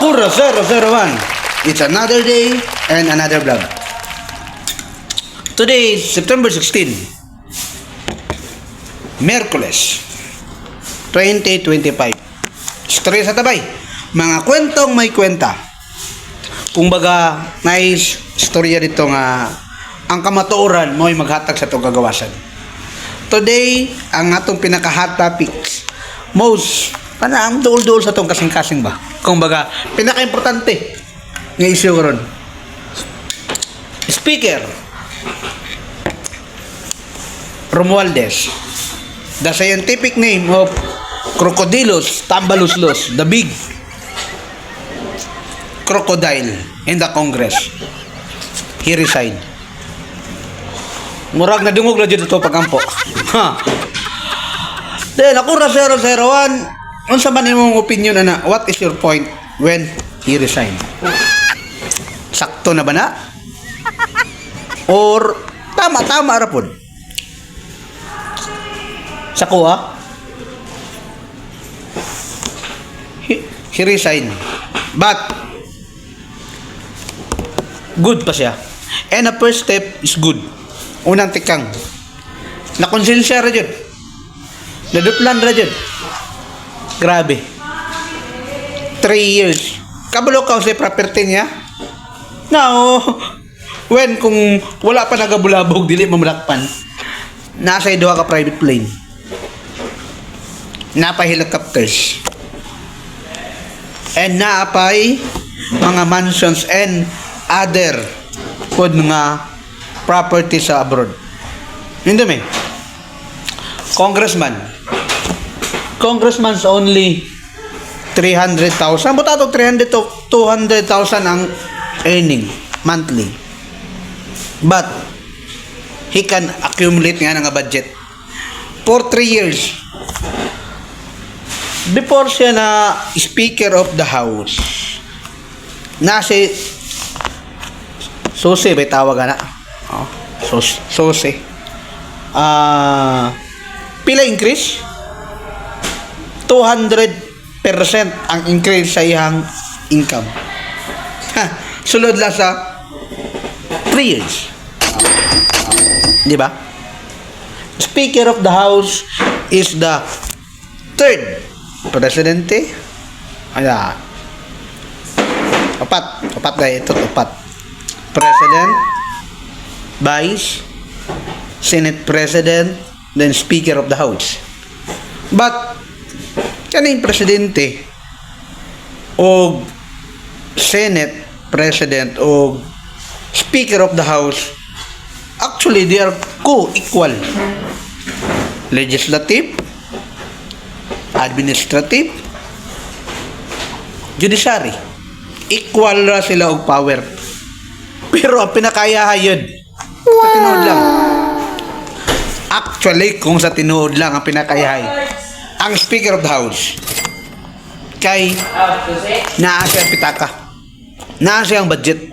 Nakura 001. It's another day and another vlog. Today is September 16. Miyerkules 2025. Story sa tabay. Mga kwentong may kwenta. Kung baga, nice storya dito nga ang kamatuoran mo'y maghatag sa itong kagawasan. Today, ang atong pinaka-hot topics, most, ang duol-duol sa itong kasing-kasing ba? Kung baga, pinaka-importante ng issue ko ron. Speaker Romualdez, the scientific name of Crocodylus tambaluslos, the big crocodile in the Congress. He resigned. Murag na dungog na dito ito pagkampo. Then, Nakura 001, unsa man imong opinion na what is your point when he resigned? Sakto na ba na? Or tama-tama ra pod? Sa kuha? He resigned. But good pa siya. And the first step is good. Unang tikang. Nakonsensya ra dyan. Naduplan ra dyan. Grabe. 3 years. Kabalo ka sa property niya? No. When kung wala pa nagabulabog, dili mamulakpan. Nasa duha ka private plane. Napa helicopters. And naapay mga mansions and other pod nga property sa abroad. Hindi may. Congressman's only 300,000. Buta to 300 to 200,000 ang earning monthly. But he can accumulate nga nga budget for 3 years. Before siya na Speaker of the House, na si Sose, may tawag na. Oh, Sose. Pila increase? 200% ang increase sa iyang income. Sulod lang sa 3 years. Di ba? Speaker of the House is the third presidente. Ayan. Apat na ito. President, Vice, Senate President, then Speaker of the House. But, kaning presidente o Senate President o Speaker of the House, actually, they are co-equal. Legislative, administrative, judiciary. Equal ra sila og power. Pero ang pinakayahan yun, sa tinuod lang. Actually, kung sa tinuod lang ang pinakayahan, ang Speaker of the House, kay naa siya pitaka. Naa siya ang budget.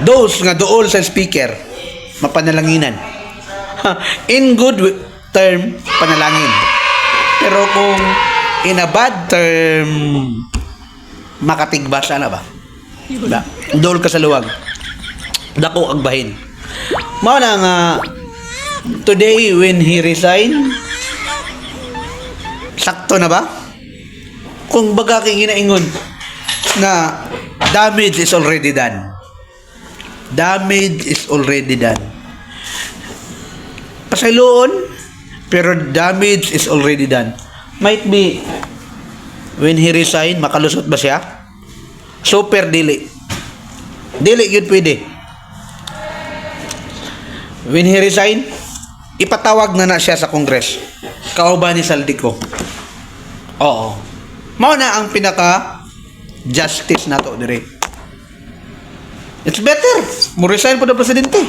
Those nga dool sa Speaker, mapanalanginan. In good term, panalangin. Pero kung in a bad term, makatigbasa na ba? Dool ka sa luwag. Dako agbahin. Mao na nga today when he resigned, sakto na ba? Kung baga kay ginaingon na damage is already done. Damage is already done. Pasayloon, pero damage is already done. Might be when he resigned, makalusot ba siya? Super dili. Dili yun pwede. When he resigned, ipatawag na siya sa Congress. Kauban ni Saldico. Oo. Mao na ang pinaka-justice na to dire. It's better. Mo resign po na presidente.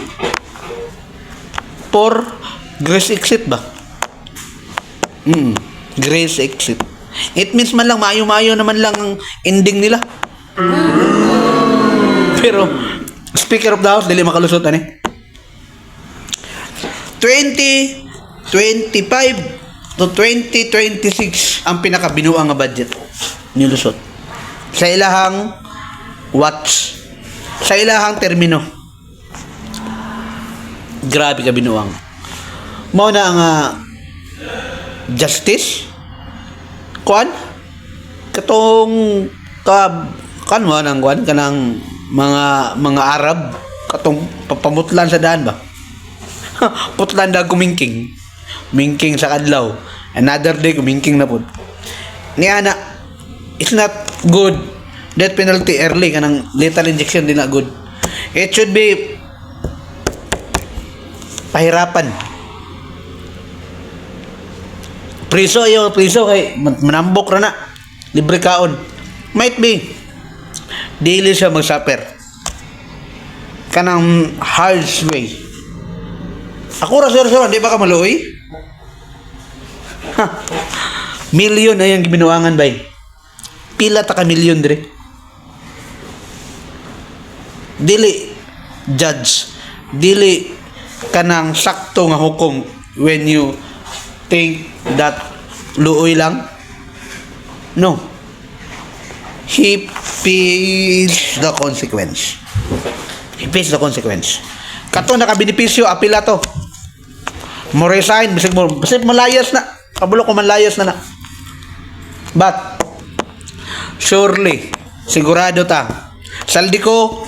For grace exit ba? Grace exit. It means man lang, mayo-mayo naman lang ang ending nila. Pero, Speaker of the House, dili makalusot, 2025 to 2026 ang pinakabinuang nga budget ni Lusot. sa ilahang watch, sa ilahang termino. Grabe ka binuang. Mao na ang justice kuan katong kanwa nang kuan kanang mga Arab katong papamutlan sa daan ba. Putlan da kumingking. Mingking sa kadlaw. Another day kumingking na pud. Niya na it's not good. Death penalty early kanang lethal injection din na good. It should be pahirapan. Priso kay manambok ra na. Libre kaon. Might be dili siya mag-suffer. Kanang harsh way. Ako ra sir, di ba ka maluoy? Milyon ay ang gibinuangan bay. Pila ta ka milyon dire. Dili judge, dili kanang sakto nga hukom when you think that luoy lang. No. He pays the consequence. He pays the consequence. Kato nakabenepisyo apila to. Mo resign bisig malayas na. Kabulo ko manlayas na. But surely sigurado ta. Saldi ko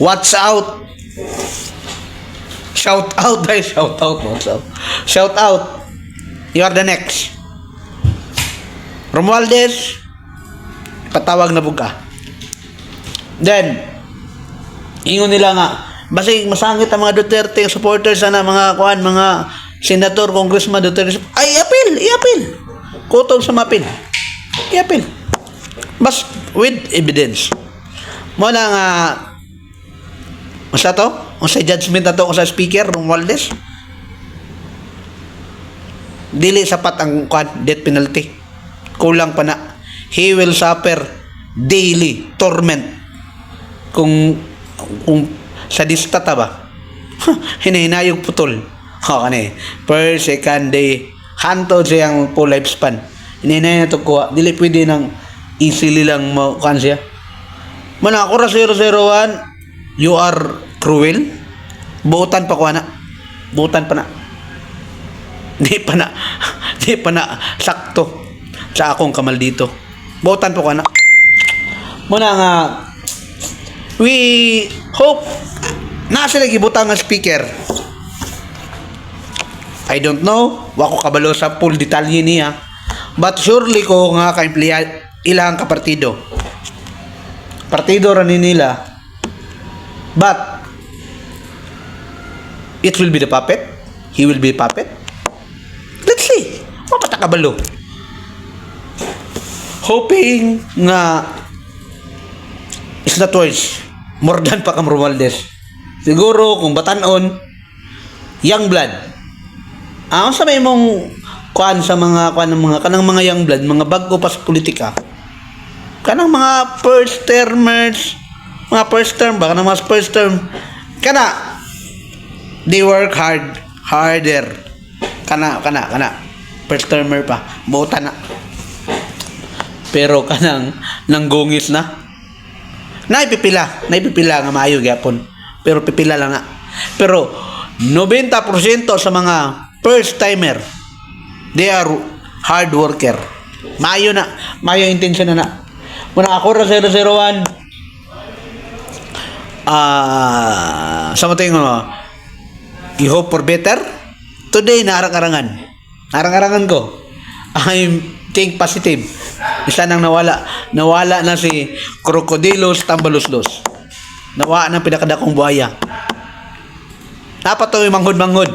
watch out. Shout out. Shout out. You are the next. Romualdez, patawag na buka. Then, ingon nila nga, basi masangit ang mga Duterte supporters na mga senator, congressman Duterte. Ay, i-appeal. Kutob sa mapil. I-appeal. Bas, with evidence. Mo na nga, masa to? O sa judgment na to o sa speaker, Romualdez? Dili sapat ang death penalty. Kulang pa na. He will suffer daily torment kung sadista ta ba. Hinahinayog putol. Kani per second day hantod siyang full lifespan. Hinahinay na to kuha. Dili pwede nang easily lang mo siya. Mana ako ra 001, you are cruel. Buutan pa ko na. Buutan pa na. Di pa na sakto sa akong kamal dito. Buutan pa ko na. Muna nga we hope na sila gibutang nga speaker. I don't know, wa ko kabalo sa full detalye niya. But surely ko nga ilang kapartido. Partido ra ni nila. But it will be the puppet. He will be puppet. Let's see. Wa pa ta kabalo. Hoping nga is not worse. More than pa kam Romualdez. Siguro kung batanon young blood. Sa may mong kuan sa mga kanang mga young blood, mga bago pa sa politika. Kanang mga first termers, mga first term ba kanang mga first term they work harder. Kana first termer pa. Bota na. Pero kanang nanggungis na. Naipipila nga maayo gyapon. Pero pipila lang na. Pero 90% sa mga first timer they are hard worker. Maayo intention na. Muna ako ra 001 sa mating you hope for better. Today narang-arangan ko. I think positive. Isa nang nawala na si Crocodilos Tambaluslos. Nawala ng pinakadakong buhaya. Dapat to manghod-manghod.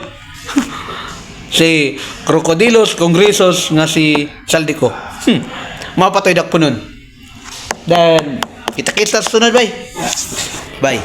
Si Crocodilos Congresos nga si Saldico. Mapatoy dakpo nun. Then kita sa sunod, bye.